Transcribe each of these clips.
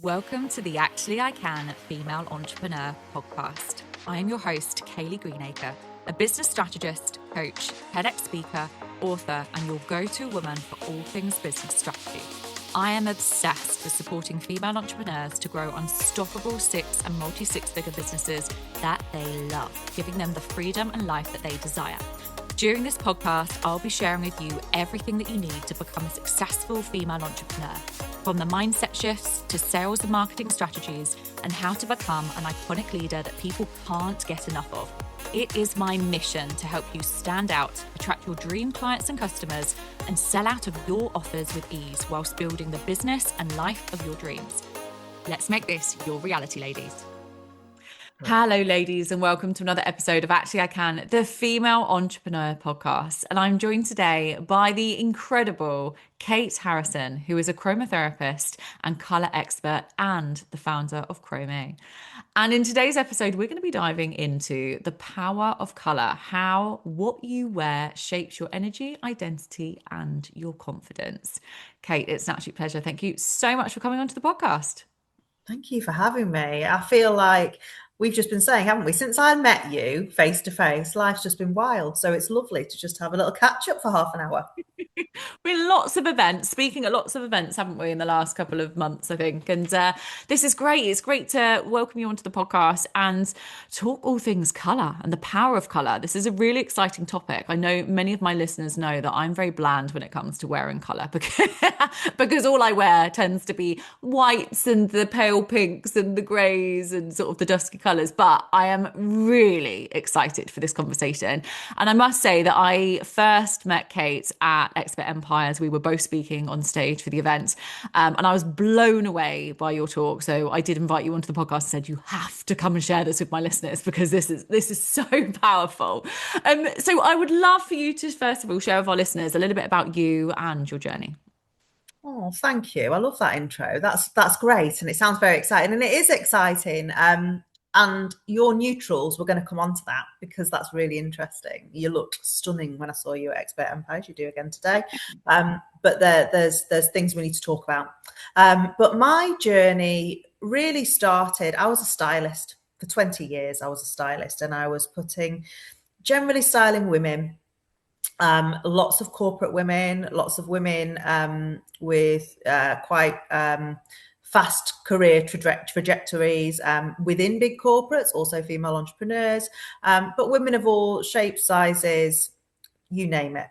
Welcome to the Actually I Can Female Entrepreneur podcast. I am your host, Kayleigh Greenacre, a business strategist, coach, TEDx speaker, author, and your go-to woman for all things business strategy. I am obsessed with supporting female entrepreneurs to grow unstoppable six and multi-six-figure businesses that they love, giving them the freedom and life that they desire. During this podcast, I'll be sharing with you everything that you need to become a successful female entrepreneur, from the mindset shifts to sales and marketing strategies, and how to become an iconic leader that people can't get enough of. It is my mission to help you stand out, attract your dream clients and customers, and sell out of your offers with ease whilst building the business and life of your dreams. Let's make this your reality, ladies. Hello, ladies, and welcome to another episode of Actually I Can, the Female Entrepreneur Podcast. And I'm joined today by the incredible Kate Harrison, who is a chromotherapist and colour expert and the founder of Chromie. And in today's episode, we're going to be diving into the power of colour, how what you wear shapes your energy, identity, and your confidence. Kate, it's an absolute pleasure. Thank you so much for coming onto the podcast. Thank you for having me. I feel like we've just been saying, haven't we, since I met you face to face, life's just been wild. So it's lovely to just have a little catch up for half an hour. Been lots of events, speaking at lots of events, haven't we, in the last couple of months, I think. And this is great. It's great to welcome you onto the podcast and talk all things colour and the power of colour. This is a really exciting topic. I know many of my listeners know that I'm very bland when it comes to wearing colour because all I wear tends to be whites and the pale pinks and the greys and sort of the dusky colours. But I am really excited for this conversation. And I must say that I first met Kate at Expert Empires. We were both speaking on stage for the event, and I was blown away by your talk. So I did invite you onto the podcast and said, you have to come and share this with my listeners because this is so powerful. So I would love for you to first of all share with our listeners a little bit about you and your journey. Oh, thank you. I love that intro. That's great, and it sounds very exciting, and it is exciting. And your neutrals, we're going to come on to that because that's really interesting. You looked stunning when I saw you at Expert Empires. You do again today. But there's things we need to talk about. But my journey really started, I was a stylist. For 20 years, I was a stylist, and I was generally styling women. Lots of corporate women, lots of women with quite fast career trajectories within big corporates, also female entrepreneurs, but women of all shapes, sizes, you name it.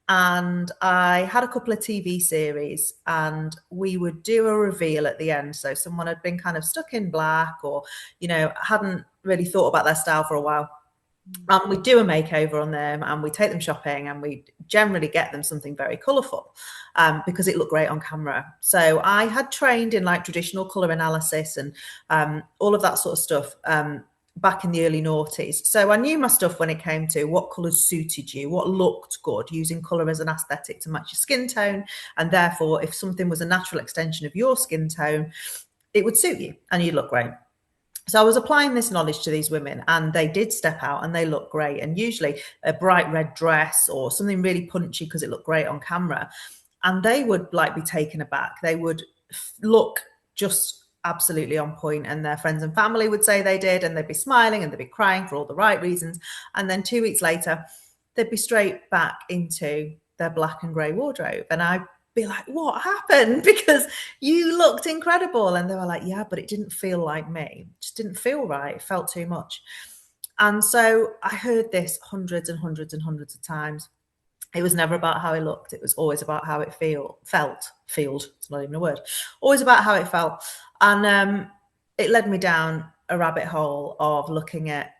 And I had a couple of TV series, and we would do a reveal at the end. So someone had been kind of stuck in black or, hadn't really thought about their style for a while. And we do a makeover on them, and we take them shopping, and we generally get them something very colourful because it looked great on camera. So I had trained in like traditional colour analysis and all of that sort of stuff back in the early noughties. So I knew my stuff when it came to what colours suited you, what looked good, using colour as an aesthetic to match your skin tone. And therefore, if something was a natural extension of your skin tone, it would suit you and you'd look great. So I was applying this knowledge to these women, and they did step out and they looked great. And usually a bright red dress or something really punchy because it looked great on camera. And they would like be taken aback. They would look just absolutely on point, and their friends and family would say they did, and they'd be smiling and they'd be crying for all the right reasons. And then 2 weeks later, they'd be straight back into their black and grey wardrobe. And I'd be like, what happened? Because you looked incredible. And they were like, yeah, but it didn't feel like me. It just didn't feel right. It felt too much. And so I heard this hundreds and hundreds and hundreds of times. It was never about how it looked. It was always about how it felt. It's not even a word. Always about how it felt. And it led me down a rabbit hole of looking at,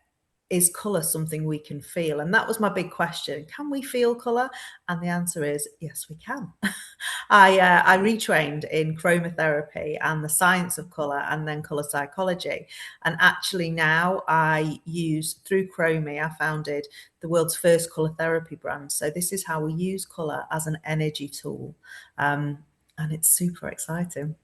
is colour something we can feel? And that was my big question. Can we feel colour? And the answer is yes, we can. I retrained in chromotherapy and the science of colour, and then colour psychology. And actually now I use, through Chromie, I founded the world's first colour therapy brand. So this is how we use colour as an energy tool. And it's super exciting.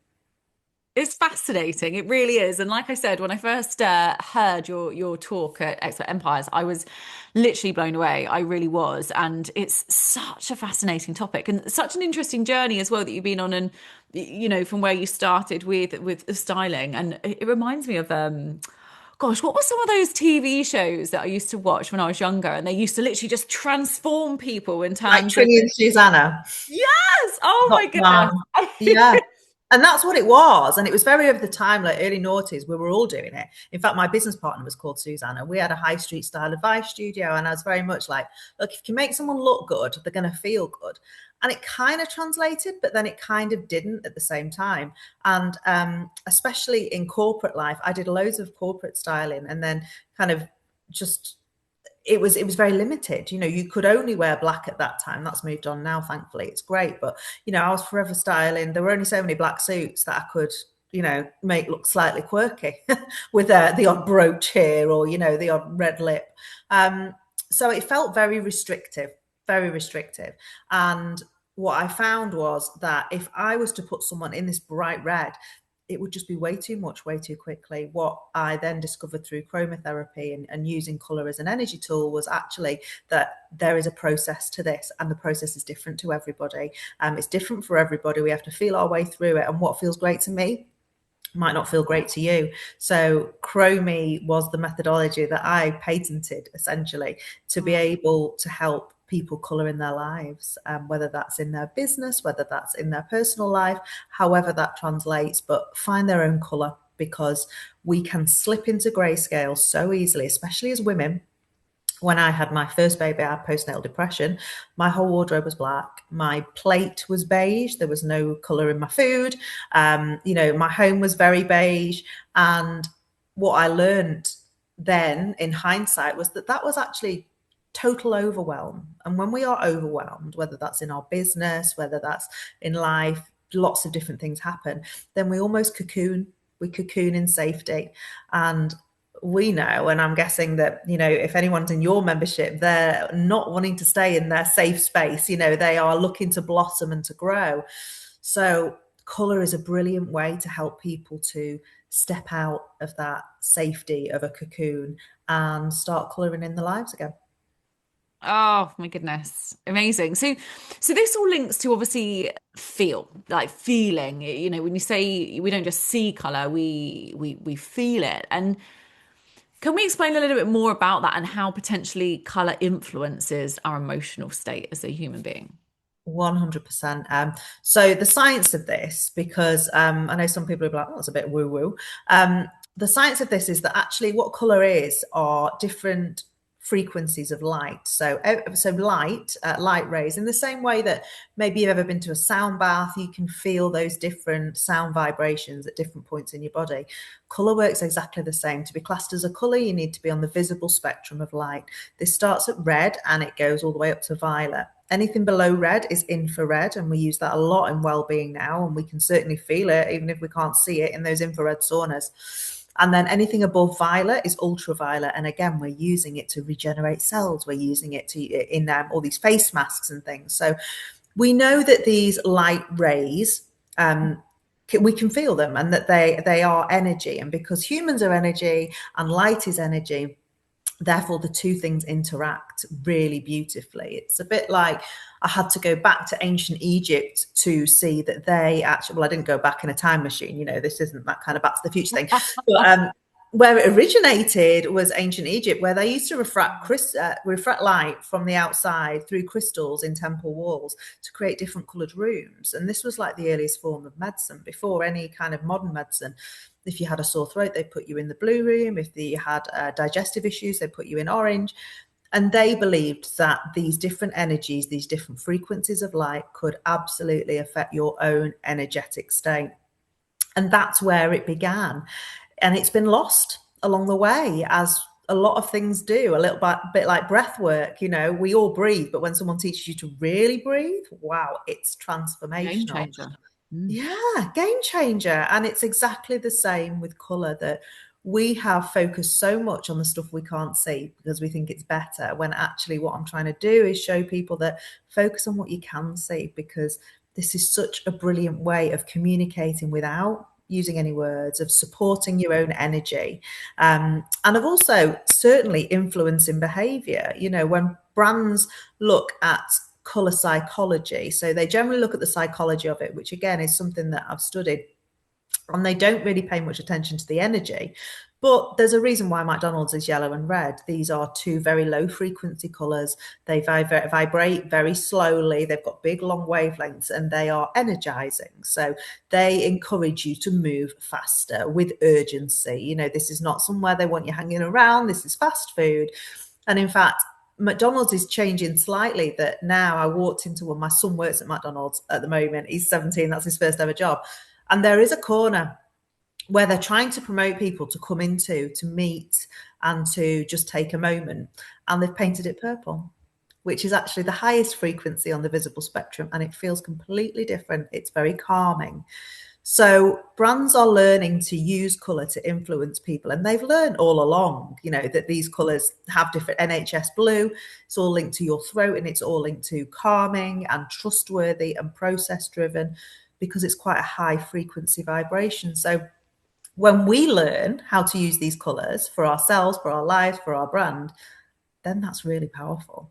It's fascinating. It really is. And like I said, when I first heard your talk at Expert Empires, I was literally blown away. I really was. And it's such a fascinating topic and such an interesting journey as well that you've been on, and from where you started with styling. And it reminds me of gosh, what were some of those TV shows that I used to watch when I was younger? And they used to literally just transform people in Like terms of, Trinny and Susanna. yes, oh my Top man. Yeah. goodness. And that's what it was. And it was very over the time, like early noughties, we were all doing it. In fact, my business partner was called Susanna. We had a high street style advice studio. And I was very much like, look, if you can make someone look good, they're going to feel good. And it kind of translated, but then it kind of didn't at the same time. And especially in corporate life, I did loads of corporate styling and then kind of just it was very limited. You could only wear black at that time. That's moved on now, thankfully. It's great. But, I was forever styling. There were only so many black suits that I could, make look slightly quirky with the odd brooch here or, the odd red lip. So it felt very restrictive, very restrictive. And what I found was that if I was to put someone in this bright red, it would just be way too much, way too quickly. What I then discovered through chromotherapy and using colour as an energy tool was actually that there is a process to this, and the process is different to everybody. It's different for everybody. We have to feel our way through it, and what feels great to me might not feel great to you. So Chromie was the methodology that I patented, essentially, to be able to help people colour in their lives, whether that's in their business, whether that's in their personal life, however that translates, but find their own colour, because we can slip into grayscale so easily, especially as women. When I had my first baby, I had postnatal depression. My whole wardrobe was black. My plate was beige. There was no colour in my food. My home was very beige. And what I learned then in hindsight was that was actually total overwhelm. And when we are overwhelmed, whether that's in our business, whether that's in life, lots of different things happen, then we almost cocoon. We cocoon in safety. And we know, and I'm guessing that, if anyone's in your membership, they're not wanting to stay in their safe space. They are looking to blossom and to grow. So colour is a brilliant way to help people to step out of that safety of a cocoon and start colouring in their lives again. Oh my goodness. Amazing. So this all links to obviously feeling, when you say we don't just see color, we feel it. And can we explain a little bit more about that and how potentially color influences our emotional state as a human being? 100%. So the science of this, because I know some people are like, oh, it's a bit woo-woo. The science of this is that actually what color is are different frequencies of light. So light rays, in the same way that maybe you've ever been to a sound bath, you can feel those different sound vibrations at different points in your body. Color works exactly the same. To be classed as a color, you need to be on the visible spectrum of light. This starts at red and it goes all the way up to violet. Anything below red is infrared, and we use that a lot in well-being now, and we can certainly feel it even if we can't see it in those infrared saunas. And then anything above violet is ultraviolet. And again, we're using it to regenerate cells. We're using it in all these face masks and things. So we know that these light rays, we can feel them, and that they are energy. And because humans are energy and light is energy, therefore the two things interact really beautifully. It's a bit like, I had to go back to ancient Egypt to see that they actually, well, I didn't go back in a time machine, this isn't that kind of Back to the Future thing, but where it originated was ancient Egypt, where they used to refract light from the outside through crystals in temple walls to create different coloured rooms. And this was like the earliest form of medicine before any kind of modern medicine. If you had a sore throat, they put you in the blue room. If you had digestive issues, they put you in orange. And they believed that these different energies, these different frequencies of light could absolutely affect your own energetic state. And that's where it began. And it's been lost along the way, as a lot of things do, a little bit like breath work. We all breathe, but when someone teaches you to really breathe, wow, it's transformational. Game changer. Yeah, game changer. And it's exactly the same with colour, that we have focused so much on the stuff we can't see because we think it's better, when actually what I'm trying to do is show people that focus on what you can see, because this is such a brilliant way of communicating without using any words, of supporting your own energy, and of also certainly influencing behavior. You know, when brands look at colour psychology, so they generally look at the psychology of it, which again is something that I've studied, and they don't really pay much attention to the energy. But there's a reason why McDonald's is yellow and red. These are two very low frequency colours. They vibrate very slowly. They've got big, long wavelengths, and they are energizing. So they encourage you to move faster with urgency. You know, this is not somewhere they want you hanging around. This is fast food. And in fact, McDonald's is changing slightly, that now I walked into one, my son works at McDonald's at the moment. He's 17. That's his first ever job. And there is a corner where they're trying to promote people to come into, to meet and to just take a moment. And they've painted it purple, which is actually the highest frequency on the visible spectrum. And it feels completely different. It's very calming. So brands are learning to use colour to influence people. And they've learned all along, you know, that these colours have different. NHS blue, it's all linked to your throat, and it's all linked to calming and trustworthy and process driven, because it's quite a high frequency vibration. So when we learn how to use these colours for ourselves, for our lives, for our brand, then that's really powerful.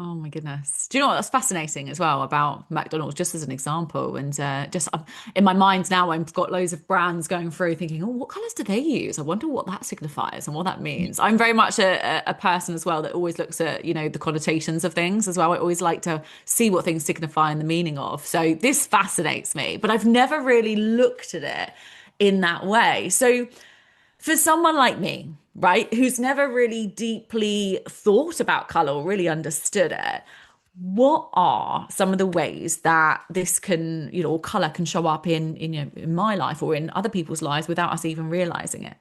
Oh my goodness. Do you know what? That's fascinating as well about McDonald's, just as an example. And just in my mind now, I've got loads of brands going through thinking, oh, what colours do they use? I wonder what that signifies and what that means. I'm very much a person as well that always looks at, you know, the connotations of things as well. I always like to see what things signify and the meaning of. So this fascinates me, but I've never really looked at it in that way. So for someone like me, right, who's never really deeply thought about color or really understood it, what are some of the ways that this can, you know, or color can show up in my life or in other people's lives without us even realizing it?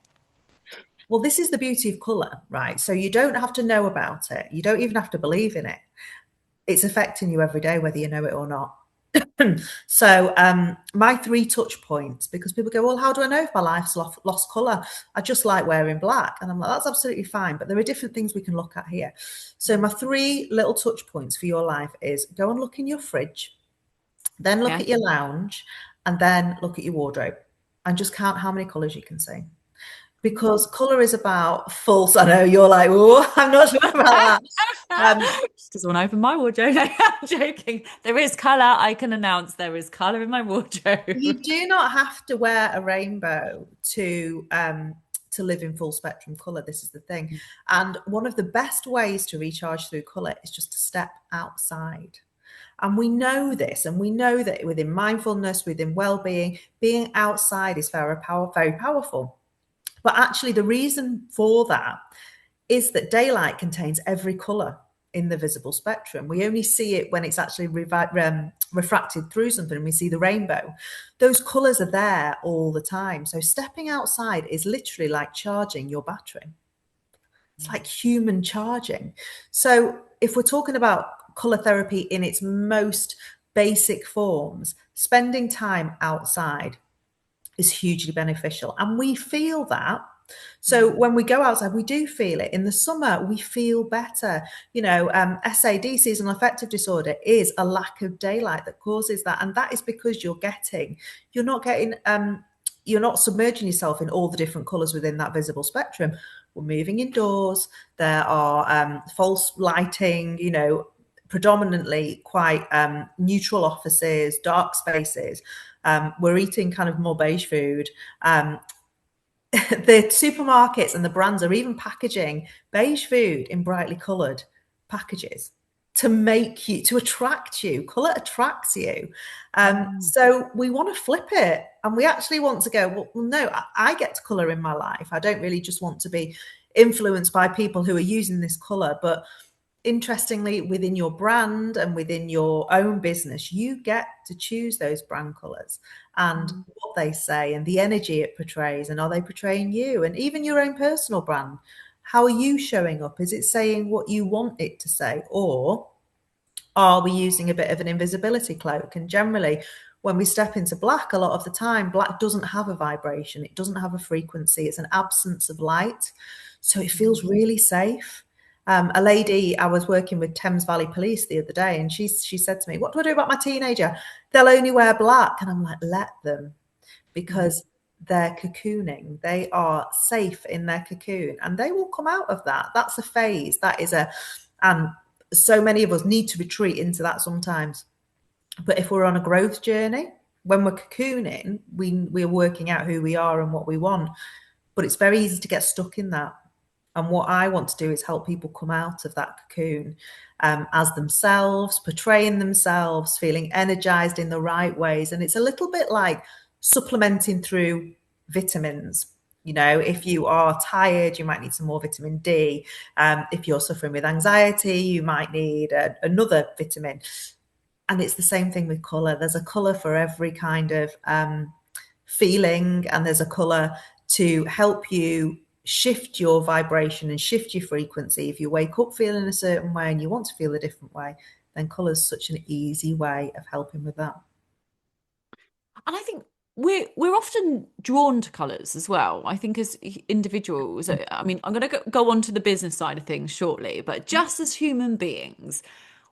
Well, this is the beauty of colour, right? So you don't have to know about it. You don't even have to believe in it. It's affecting you every day, whether you know it or not. So my 3 touch points, because people go, well, how do I know if my life's lost colour? I just like wearing black. And I'm like, that's absolutely fine. But there are different things we can look at here. So my 3 little touch points for your life is go and look in your fridge, then look at your lounge, and then look at your wardrobe, and just count how many colours you can see. Because colour is about false. I know you're like, oh, I'm not sure about that. Just doesn't want to open my wardrobe. No, I'm joking. There is colour. I can announce there is colour in my wardrobe. You do not have to wear a rainbow to live in full spectrum colour. This is the thing. And one of the best ways to recharge through colour is just to step outside. And we know this, and we know that within mindfulness, within well-being, being outside is very powerful. But actually, the reason for that is that daylight contains every colour in the visible spectrum. We only see it when it's actually refracted through something, and we see the rainbow. Those colours are there all the time. So stepping outside is literally like charging your battery. It's like human charging. So if we're talking about colour therapy in its most basic forms, spending time outside is hugely beneficial. And we feel that. So when we go outside, we do feel it. In the summer, we feel better. You know, SAD, seasonal affective disorder, is a lack of daylight that causes that. And that is because you're not submerging yourself in all the different colours within that visible spectrum. We're moving indoors. There are false lighting, you know, predominantly quite neutral offices, dark spaces. We're eating kind of more beige food. The supermarkets and the brands are even packaging beige food in brightly coloured packages to attract you. Colour attracts you. So we want to flip it, and we actually want to go, well, no, I get to colour in my life. I don't really just want to be influenced by people who are using this colour, but interestingly, within your brand and within your own business, you get to choose those brand colours and what they say and the energy it portrays, and are they portraying you? And even your own personal brand, how are you showing up? Is it saying what you want it to say, or are we using a bit of an invisibility cloak? And generally, when we step into black, a lot of the time, black doesn't have a vibration, it doesn't have a frequency, it's an absence of light, so it feels really safe. A lady, I was working with Thames Valley Police the other day, and she said to me, what do I do about my teenager? They'll only wear black. And I'm like, let them, because they're cocooning. They are safe in their cocoon, and they will come out of that. That's a phase. And so many of us need to retreat into that sometimes. But if we're on a growth journey, when we're cocooning, we're working out who we are and what we want. But it's very easy to get stuck in that. And what I want to do is help people come out of that cocoon as themselves, portraying themselves, feeling energized in the right ways. And it's a little bit like supplementing through vitamins. You know, if you are tired, you might need some more vitamin D. If you're suffering with anxiety, you might need another vitamin. And it's the same thing with colour. There's a colour for every kind of feeling, and there's a colour to help you shift your vibration and shift your frequency. If you wake up feeling a certain way and you want to feel a different way, then colour is such an easy way of helping with that. And I think we're often drawn to colours as well. I think as individuals, I mean, I'm going to go on to the business side of things shortly, but just as human beings,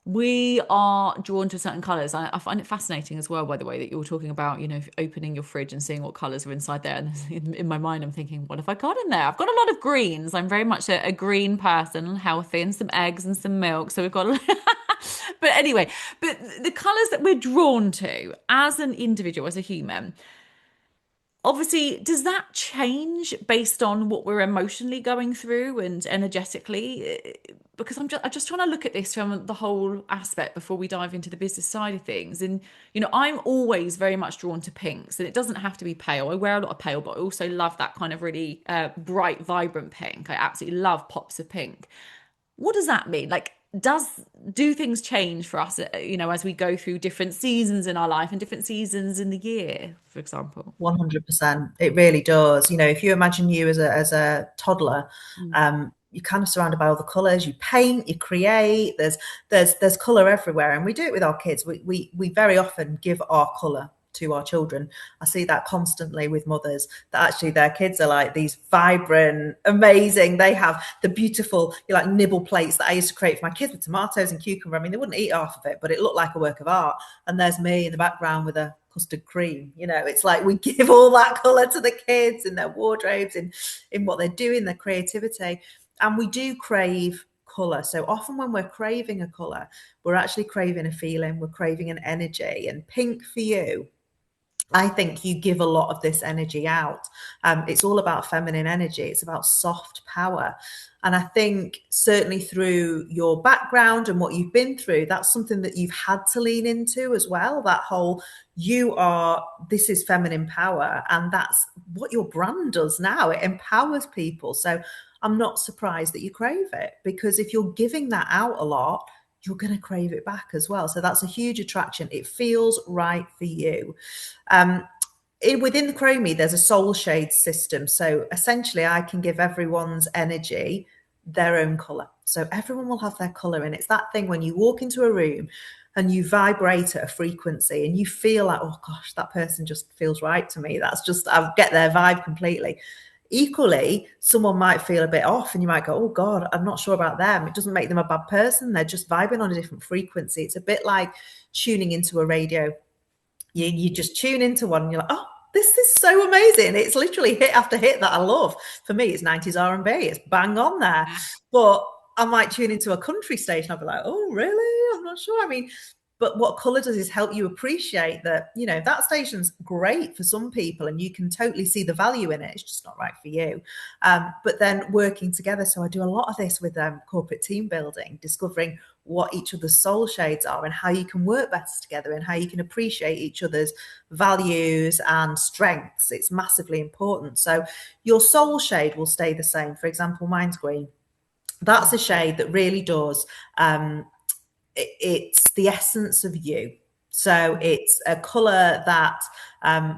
we are drawn to certain colours. I find it fascinating as well, by the way, that you're talking about, you know, opening your fridge and seeing what colours are inside there. And in my mind, I'm thinking, what have I got in there? I've got a lot of greens. I'm very much a green person, healthy, and some eggs and some milk. So we've got but anyway, but the colours that we're drawn to as an individual, as a human, obviously, does that change based on what we're emotionally going through and energetically? Because I'm just trying to look at this from the whole aspect before we dive into the business side of things. And, you know, I'm always very much drawn to pinks, and it doesn't have to be pale. I wear a lot of pale, but I also love that kind of really bright, vibrant pink. I absolutely love pops of pink. What does that mean? Like, do things change for us, you know, as we go through different seasons in our life and different seasons in the year, for example? 100%. It really does. You know, if you imagine you as a toddler, you're kind of surrounded by all the colours. You paint, you create. There's colour everywhere, and we do it with our kids. We very often give our colour to our children. I see that constantly with mothers, that actually their kids are like these vibrant, amazing. They have the beautiful, like, nibble plates that I used to create for my kids with tomatoes and cucumber. I mean, they wouldn't eat half of it, but it looked like a work of art. And there's me in the background with a custard cream. You know, it's like we give all that colour to the kids in their wardrobes, in what they're doing, their creativity. And we do crave colour. So often when we're craving a colour, we're actually craving a feeling, we're craving an energy. And pink for you, I think you give a lot of this energy out. It's all about feminine energy. It's about soft power. And I think certainly through your background and what you've been through, that's something that you've had to lean into as well. That whole, this is feminine power. And that's what your brand does now. It empowers people. So I'm not surprised that you crave it, because if you're giving that out a lot, you're going to crave it back as well. So that's a huge attraction. It feels right for you. Within the Chromie, there's a soul shade system. So essentially, I can give everyone's energy their own colour. So everyone will have their colour. And it's that thing when you walk into a room and you vibrate at a frequency and you feel like, oh gosh, that person just feels right to me. I get their vibe completely. Equally, someone might feel a bit off and you might go, oh God, I'm not sure about them. It doesn't make them a bad person. They're just vibing on a different frequency. It's a bit like tuning into a radio. You just tune into one and you're like, oh, this is so amazing. It's literally hit after hit that I love. For me, it's 90s R&B. It's bang on there. But I might tune into a country station. I'll be like, oh, really? I'm not sure. I mean, but what colour does is help you appreciate that, you know, that station's great for some people and you can totally see the value in it. It's just not right for you. But then working together. So I do a lot of this with corporate team building, discovering what each other's soul shades are and how you can work better together and how you can appreciate each other's values and strengths. It's massively important. So your soul shade will stay the same. For example, mine's green. That's a shade that really does it's the essence of you. So it's a colour that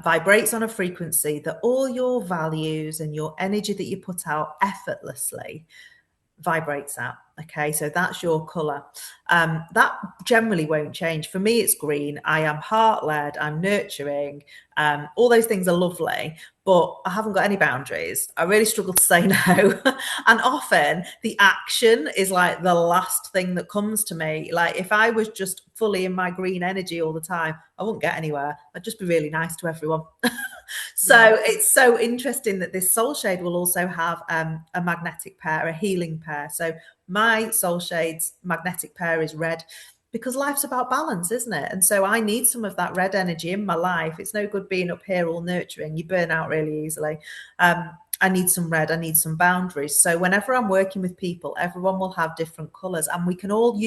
vibrates on a frequency that all your values and your energy that you put out effortlessly vibrates out. Okay, so that's your colour. That generally won't change. For me, it's green. I am heart-led, I'm nurturing. All those things are lovely, but I haven't got any boundaries. I really struggle to say no. And often the action is like the last thing that comes to me. Like if I was just fully in my green energy all the time, I wouldn't get anywhere. I'd just be really nice to everyone. So it's so interesting that this soul shade will also have a magnetic pair, a healing pair. So my soul shade's magnetic pair is red, because life's about balance, isn't it? And so I need some of that red energy in my life. It's no good being up here all nurturing. You burn out really easily. I need some red. I need some boundaries. So whenever I'm working with people, everyone will have different colours, and we can all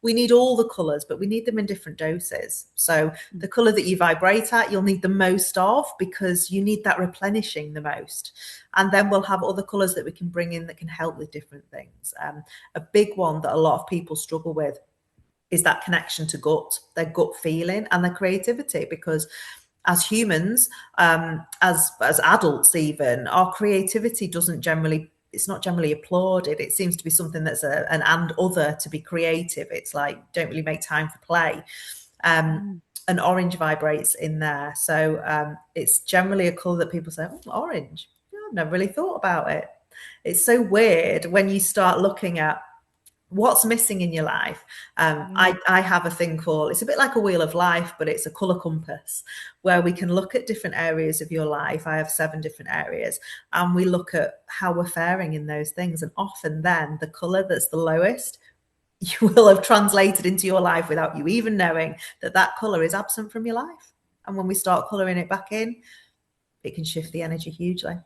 we need all the colours, but we need them in different doses. So the colour that you vibrate at, you'll need the most of, because you need that replenishing the most. And then we'll have other colours that we can bring in that can help with different things. A big one that a lot of people struggle with is that connection to gut, their gut feeling and their creativity, because as humans, as adults even, our creativity it's not generally applauded. It seems to be something that's an and other to be creative. It's like, don't really make time for play. And orange vibrates in there. So it's generally a colour that people say, oh, orange. I've never really thought about it. It's so weird when you start looking at what's missing in your life. I have a thing called, it's a bit like a wheel of life, but it's a colour compass where we can look at different areas of your life. I have 7 different areas, and we look at how we're faring in those things. And often then the colour that's the lowest, you will have translated into your life without you even knowing that colour is absent from your life. And when we start colouring it back in, it can shift the energy hugely.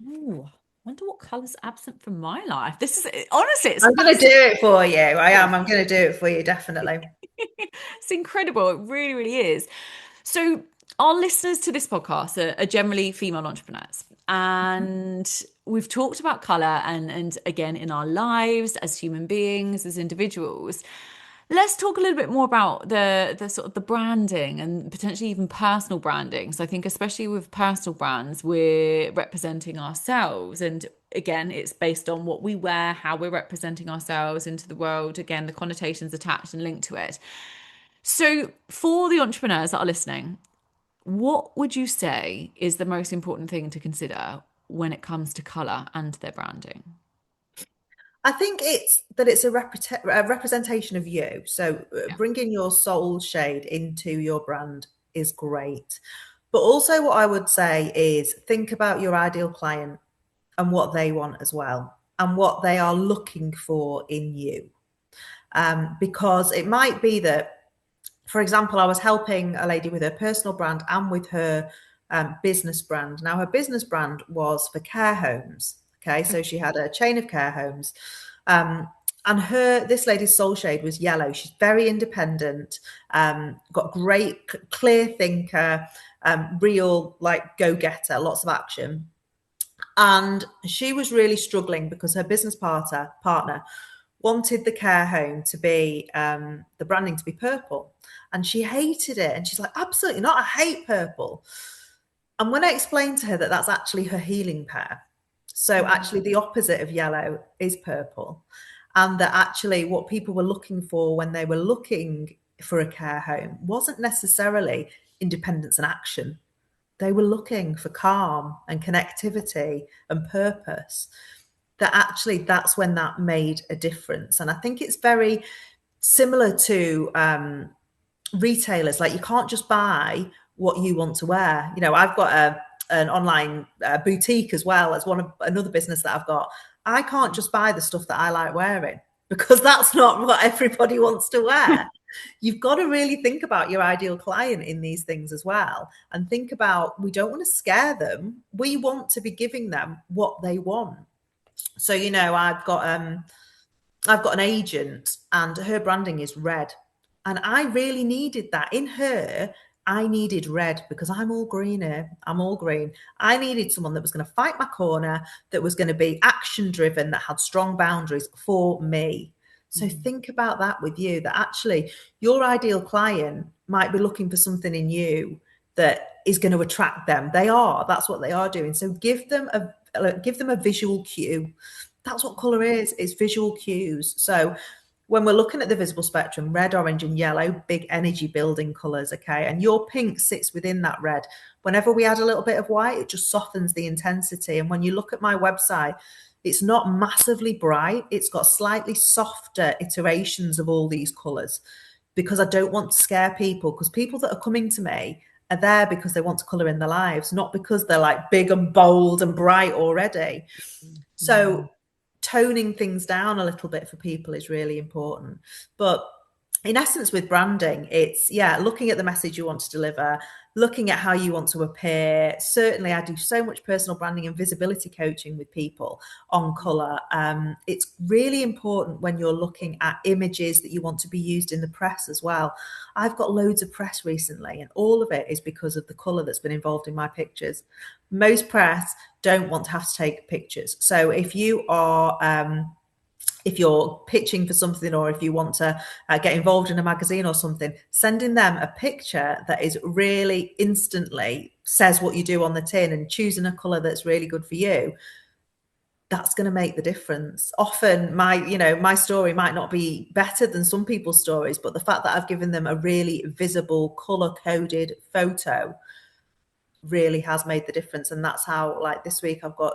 Oh, wonder what colour's absent from my life. This is honestly, I'm going to do it for you. I'm going to do it for you, definitely. It's incredible. It really, really is. So our listeners to this podcast are generally female entrepreneurs, and we've talked about colour and again in our lives as human beings, as individuals. Let's talk a little bit more about the sort of the branding and potentially even personal branding. So I think especially with personal brands, we're representing ourselves. And again, it's based on what we wear, how we're representing ourselves into the world. Again, the connotations attached and linked to it. So for the entrepreneurs that are listening, what would you say is the most important thing to consider when it comes to colour and their branding? I think it's a representation of you. So bringing your soul shade into your brand is great. But also what I would say is think about your ideal client and what they want as well, and what they are looking for in you. Because it might be that, for example, I was helping a lady with her personal brand and with her business brand. Now, her business brand was for care homes. Okay, so she had a chain of care homes. And this lady's soul shade was yellow. She's very independent, got great, clear thinker, real like go-getter, lots of action. And she was really struggling because her business partner wanted the care home to be, the branding to be purple. And she hated it. And she's like, absolutely not. I hate purple. And when I explained to her that that's actually her healing pair, so actually the opposite of yellow is purple, and that actually what people were looking for when they were looking for a care home wasn't necessarily independence and action. They were looking for calm and connectivity and purpose. That actually that's when that made a difference. And I think it's very similar to retailers. Like you can't just buy what you want to wear. You know, I've got an online boutique as well as another business that I've got. I can't just buy the stuff that I like wearing, because that's not what everybody wants to wear. You've got to really think about your ideal client in these things as well, and think about, we don't want to scare them. We want to be giving them what they want. So, you know, I've got an agent and her branding is red. And I really needed that in her. I needed red because I'm all green here. I'm all green. I needed someone that was going to fight my corner, that was going to be action driven, that had strong boundaries for me. So think about that with you, that actually your ideal client might be looking for something in you that is going to attract them. That's what they are doing. So give them a visual cue That's what colour is. It's visual cues. So when we're looking at the visible spectrum, red, orange and yellow, big energy building colours, okay? And your pink sits within that red. Whenever we add a little bit of white, it just softens the intensity. And when you look at my website, it's not massively bright. It's got slightly softer iterations of all these colours because I don't want to scare people, because people that are coming to me are there because they want to colour in their lives, not because they're like big and bold and bright already. So toning things down a little bit for people is really important. But in essence, with branding, it's looking at the message you want to deliver, looking at how you want to appear. Certainly, I do so much personal branding and visibility coaching with people on colour. It's really important when you're looking at images that you want to be used in the press as well. I've got loads of press recently, and all of it is because of the colour that's been involved in my pictures. Most press don't want to have to take pictures. So if you are if you're pitching for something, or if you want to get involved in a magazine or something, sending them a picture that is really instantly says what you do on the tin, and choosing a colour that's really good for you, that's going to make the difference. Often my story might not be better than some people's stories, but the fact that I've given them a really visible colour coded photo really has made the difference. And that's how, like this week, I've got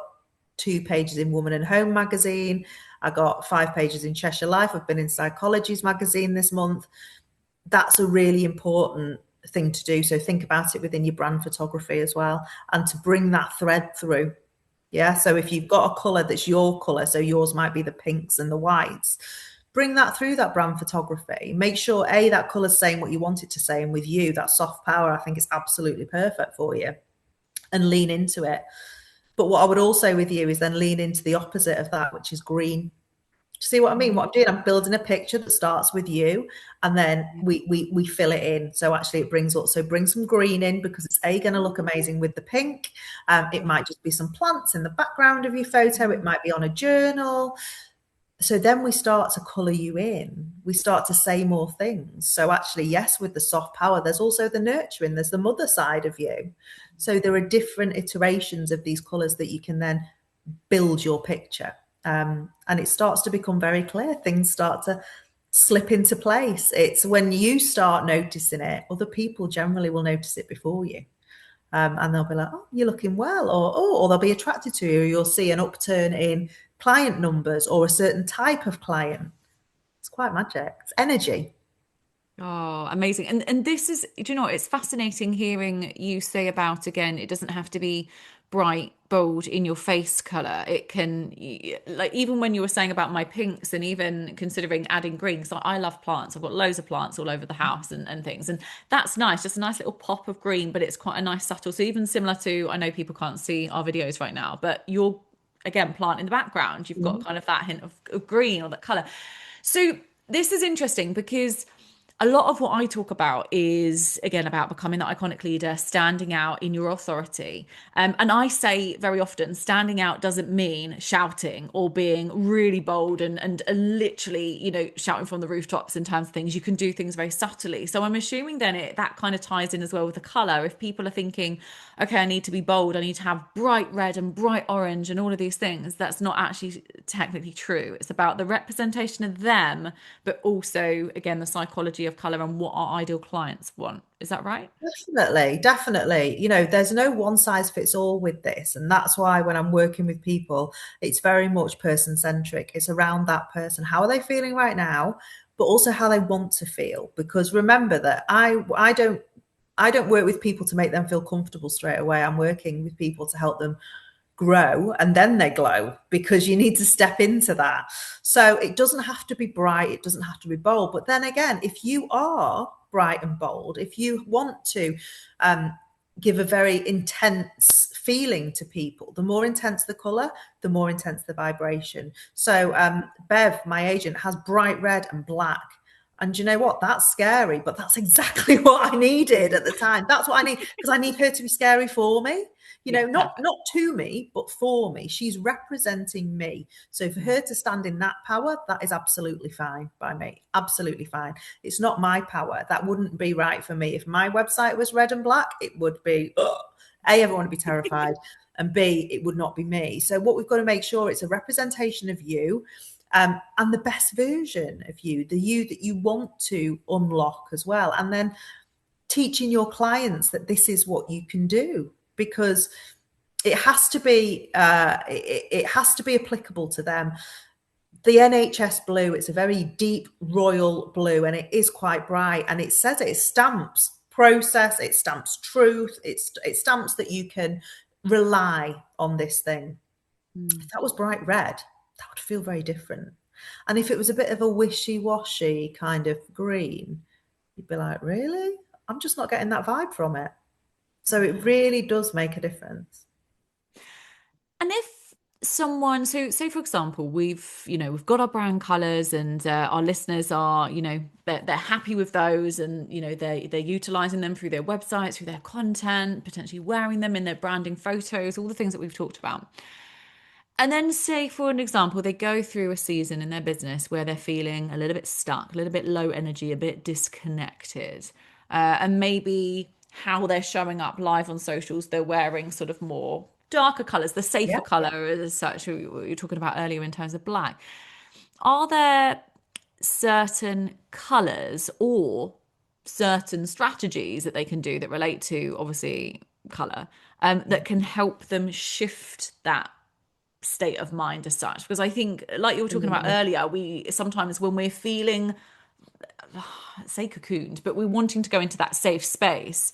2 pages in Woman and Home magazine. I got 5 pages in Cheshire Life. I've been in Psychology's magazine this month. That's a really important thing to do. So think about it within your brand photography as well, and to bring that thread through. Yeah. So if you've got a colour that's your colour, so yours might be the pinks and the whites, bring that through that brand photography. Make sure that colour's saying what you want it to say, and with you, that soft power, I think it's absolutely perfect for you, and lean into it. But what I would also with you is then lean into the opposite of that, which is green. See what I mean? What I'm doing, I'm building a picture that starts with you, and then we fill it in. So actually it bring some green in, because it's going to look amazing with the pink. It might just be some plants in the background of your photo. It might be on a journal. So then we start to colour you in. We start to say more things. So actually, yes, with the soft power, there's also the nurturing. There's the mother side of you. So there are different iterations of these colours that you can then build your picture. And it starts to become very clear. Things start to slip into place. It's when you start noticing it, other people generally will notice it before you. And they'll be like, oh, you're looking well, or they'll be attracted to you. You'll see an upturn in client numbers or a certain type of client. It's quite magic. It's energy. Oh, amazing. And this is, do you know, it's fascinating hearing you say about, again, it doesn't have to be bright, bold in your face color. It can, like, even when you were saying about my pinks, and even considering adding greens, like I love plants. I've got loads of plants all over the house and things. And that's nice, just a nice little pop of green, but it's quite a nice subtle. So even similar to, I know people can't see our videos right now, but you're, again, plant in the background, you've got kind of that hint of green or that color. So this is interesting, because a lot of what I talk about is, again, about becoming that iconic leader, standing out in your authority. And I say very often, standing out doesn't mean shouting or being really bold and literally, shouting from the rooftops in terms of things. You can do things very subtly. So I'm assuming then that kind of ties in as well with the color. If people are thinking, okay, I need to be bold, I need to have bright red and bright orange and all of these things, that's not actually technically true. It's about the representation of them, but also, again, the psychology of color and what our ideal clients want. Is that right? Definitely. There's no one size fits all with this. And that's why when I'm working with people, it's very much person centric. It's around that person. How are they feeling right now? But also how they want to feel. Because remember that I don't work with people to make them feel comfortable straight away. I'm working with people to help them grow, and then they glow, because you need to step into that. So it doesn't have to be bright, it doesn't have to be bold. But then again, if you are bright and bold, if you want to give a very intense feeling to people, the more intense the color, the more intense the vibration. So Bev, my agent, has bright red and black. And you know what? That's scary, but that's exactly what I needed at the time. That's what I need, because I need her to be scary for me. Not to me, but for me. She's representing me. So for her to stand in that power, that is absolutely fine by me. Absolutely fine. It's not my power. That wouldn't be right for me. If my website was red and black, it would be, everyone would be terrified. and B, it would not be me. So what we've got to make sure it's a representation of you, and the best version of you, the you that you want to unlock as well. And then teaching your clients that this is what you can do, because it has to be it has to be applicable to them. The NHS blue, it's a very deep royal blue, and it is quite bright, and it says it stamps process, it stamps truth, it stamps that you can rely on this thing. If that was bright red, that would feel very different. And if it was a bit of a wishy-washy kind of green, you'd be like, really? I'm just not getting that vibe from it. So it really does make a difference. And if someone, so say for example, we've got our brand colors, and our listeners are, they're happy with those, and they're utilizing them through their websites, through their content, potentially wearing them in their branding photos, all the things that we've talked about. And then say, for an example, they go through a season in their business where they're feeling a little bit stuck, a little bit low energy, a bit disconnected, and maybe how they're showing up live on socials, they're wearing sort of more darker colors, the safer color as such, what you were talking about earlier in terms of black. Are there certain colors or certain strategies that they can do that relate to, obviously, color, that can help them shift that state of mind as such? Because I think, like you were talking about earlier, we sometimes, when we're feeling, say cocooned, but we're wanting to go into that safe space,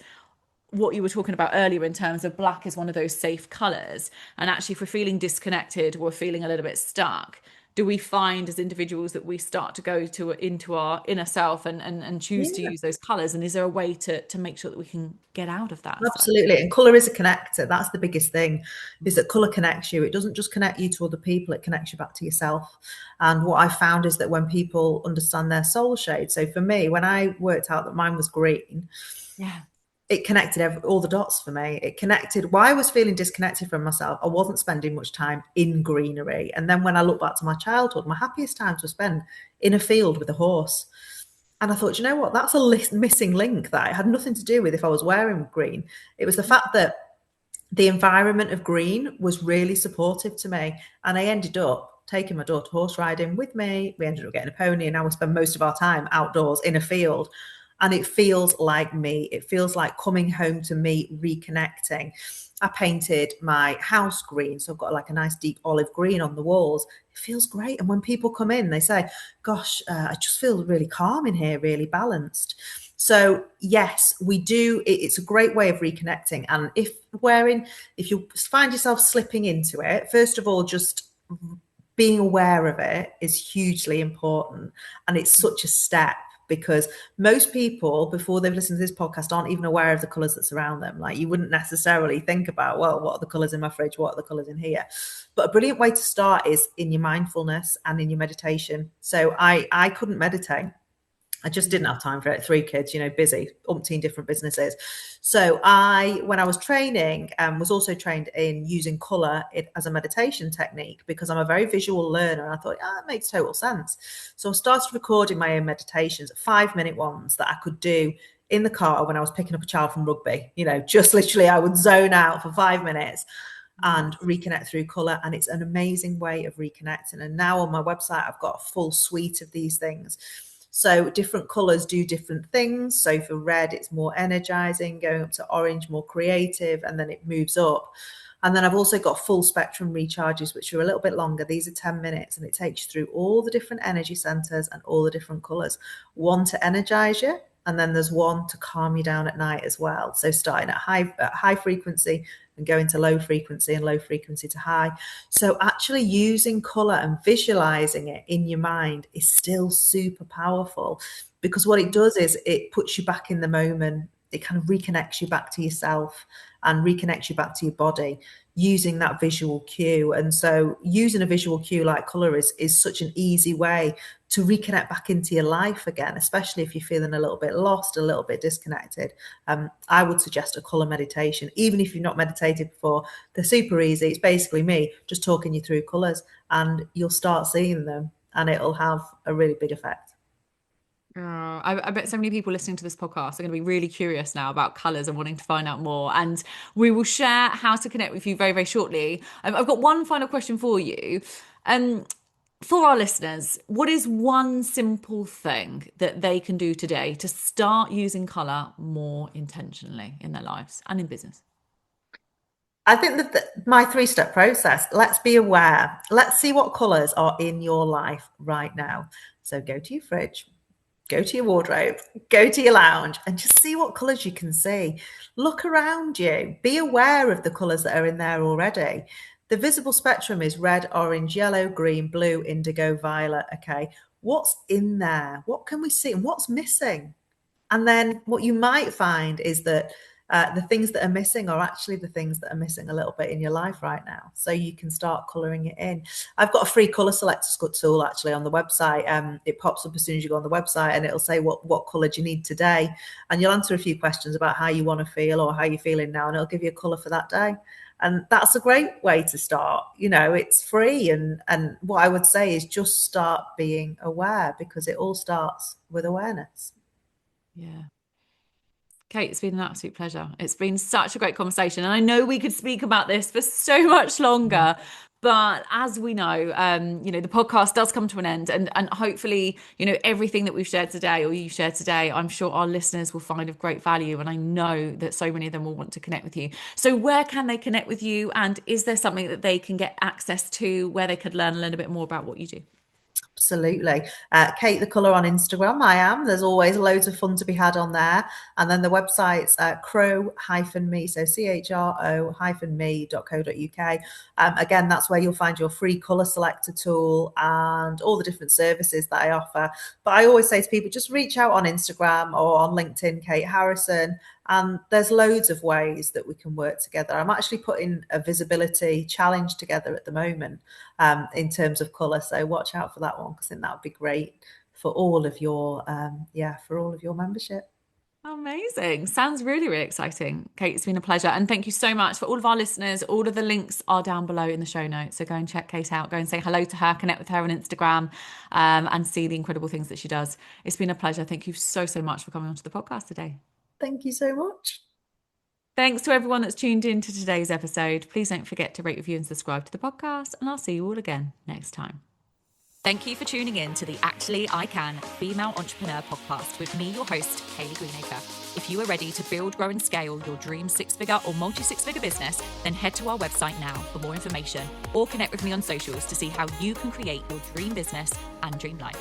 what you were talking about earlier in terms of black is one of those safe colors. And actually, if we're feeling disconnected or feeling a little bit stuck, do we find as individuals that we start to go into our inner self and choose to use those colors? And is there a way to make sure that we can get out of that? Absolutely. And color is a connector. That's the biggest thing, is that color connects you. It doesn't just connect you to other people, it connects you back to yourself. And what I found is that when people understand their soul shade, so for me, when I worked out that mine was green, it connected all the dots for me. It connected why I was feeling disconnected from myself. I wasn't spending much time in greenery. And then when I look back to my childhood, my happiest times were spent in a field with a horse. And I thought, you know what, that's a missing link that it had nothing to do with if I was wearing green. It was the fact that the environment of green was really supportive to me. And I ended up taking my daughter horse riding with me. We ended up getting a pony, and now we spend most of our time outdoors in a field. And it feels like me. It feels like coming home to me, reconnecting. I painted my house green, so I've got like a nice deep olive green on the walls. It feels great. And when people come in, they say, gosh, I just feel really calm in here, really balanced. So yes, we do. It's a great way of reconnecting. And if you find yourself slipping into it, first of all, just being aware of it is hugely important. And it's such a step, because most people, before they've listened to this podcast, aren't even aware of the colours that surround them. Like, you wouldn't necessarily think about, well, what are the colours in my fridge? What are the colours in here? But a brilliant way to start is in your mindfulness and in your meditation. So I couldn't meditate. I just didn't have time for it. 3 kids, busy, umpteen different businesses. So when I was training, was also trained in using colour as a meditation technique, because I'm a very visual learner. And I thought, it makes total sense. So I started recording my own meditations, 5-minute ones that I could do in the car when I was picking up a child from rugby. Just literally I would zone out for 5 minutes and reconnect through colour. And it's an amazing way of reconnecting. And now on my website, I've got a full suite of these things. So different colours do different things. So for red, it's more energizing, going up to orange, more creative, and then it moves up. And then I've also got full spectrum recharges, which are a little bit longer. These are 10 minutes, and it takes you through all the different energy centers and all the different colours. One to energize you, and then there's one to calm you down at night as well. So starting at high frequency and going to low frequency, and low frequency to high. So actually using colour and visualizing it in your mind is still super powerful, because what it does is it puts you back in the moment. It kind of reconnects you back to yourself and reconnects you back to your body using that visual cue. And so using a visual cue like colour is such an easy way to reconnect back into your life again, especially if you're feeling a little bit lost, a little bit disconnected. I would suggest a colour meditation, even if you've not meditated before. They're super easy. It's basically me just talking you through colours, and you'll start seeing them, and it'll have a really big effect. I bet so many people listening to this podcast are going to be really curious now about colours and wanting to find out more. And we will share how to connect with you very, very shortly. I've got one final question for you. For our listeners, what is one simple thing that they can do today to start using colour more intentionally in their lives and in business? I think that my 3-step process, let's be aware. Let's see what colours are in your life right now. So go to your fridge, go to your wardrobe, go to your lounge, and just see what colours you can see. Look around you. Be aware of the colours that are in there already. The visible spectrum is red, orange, yellow, green, blue, indigo, violet. Okay, what's in there? What can we see and what's missing? And then what you might find is that the things that are missing are actually the things that are missing a little bit in your life right now. So you can start colouring it in. I've got a free colour selector tool actually on the website. It pops up as soon as you go on the website and it'll say what colour do you need today. And you'll answer a few questions about how you want to feel or how you're feeling now. And it'll give you a colour for that day. And that's a great way to start. It's free. And what I would say is just start being aware, because it all starts with awareness. Yeah. Kate, it's been an absolute pleasure. It's been such a great conversation. And I know we could speak about this for so much longer. But as we know, the podcast does come to an end. And hopefully, everything that we've shared today or you shared today, I'm sure our listeners will find of great value. And I know that so many of them will want to connect with you. So where can they connect with you? And is there something that they can get access to where they could learn a little bit more about what you do? Absolutely. Kate the Colour on Instagram. I am. There's always loads of fun to be had on there. And then the website's chro-me, so chro-me.co.uk. Again, that's where you'll find your free colour selector tool and all the different services that I offer. But I always say to people, just reach out on Instagram or on LinkedIn, Kate Harrison. And there's loads of ways that we can work together. I'm actually putting a visibility challenge together at the moment in terms of colour. So watch out for that one, because I think that would be great for all of your membership. Amazing. Sounds really, really exciting. Kate, it's been a pleasure. And thank you so much for all of our listeners. All of the links are down below in the show notes. So go and check Kate out. Go and say hello to her, connect with her on Instagram and see the incredible things that she does. It's been a pleasure. Thank you so, so much for coming onto the podcast today. Thank you so much. Thanks to everyone that's tuned in to today's episode. Please don't forget to rate, review and subscribe to the podcast. And I'll see you all again next time. Thank you for tuning in to the Actually I Can Female Entrepreneur Podcast with me, your host, Kayleigh Greenacre. If you are ready to build, grow and scale your dream 6-figure or multi-6-figure business, then head to our website now for more information or connect with me on socials to see how you can create your dream business and dream life.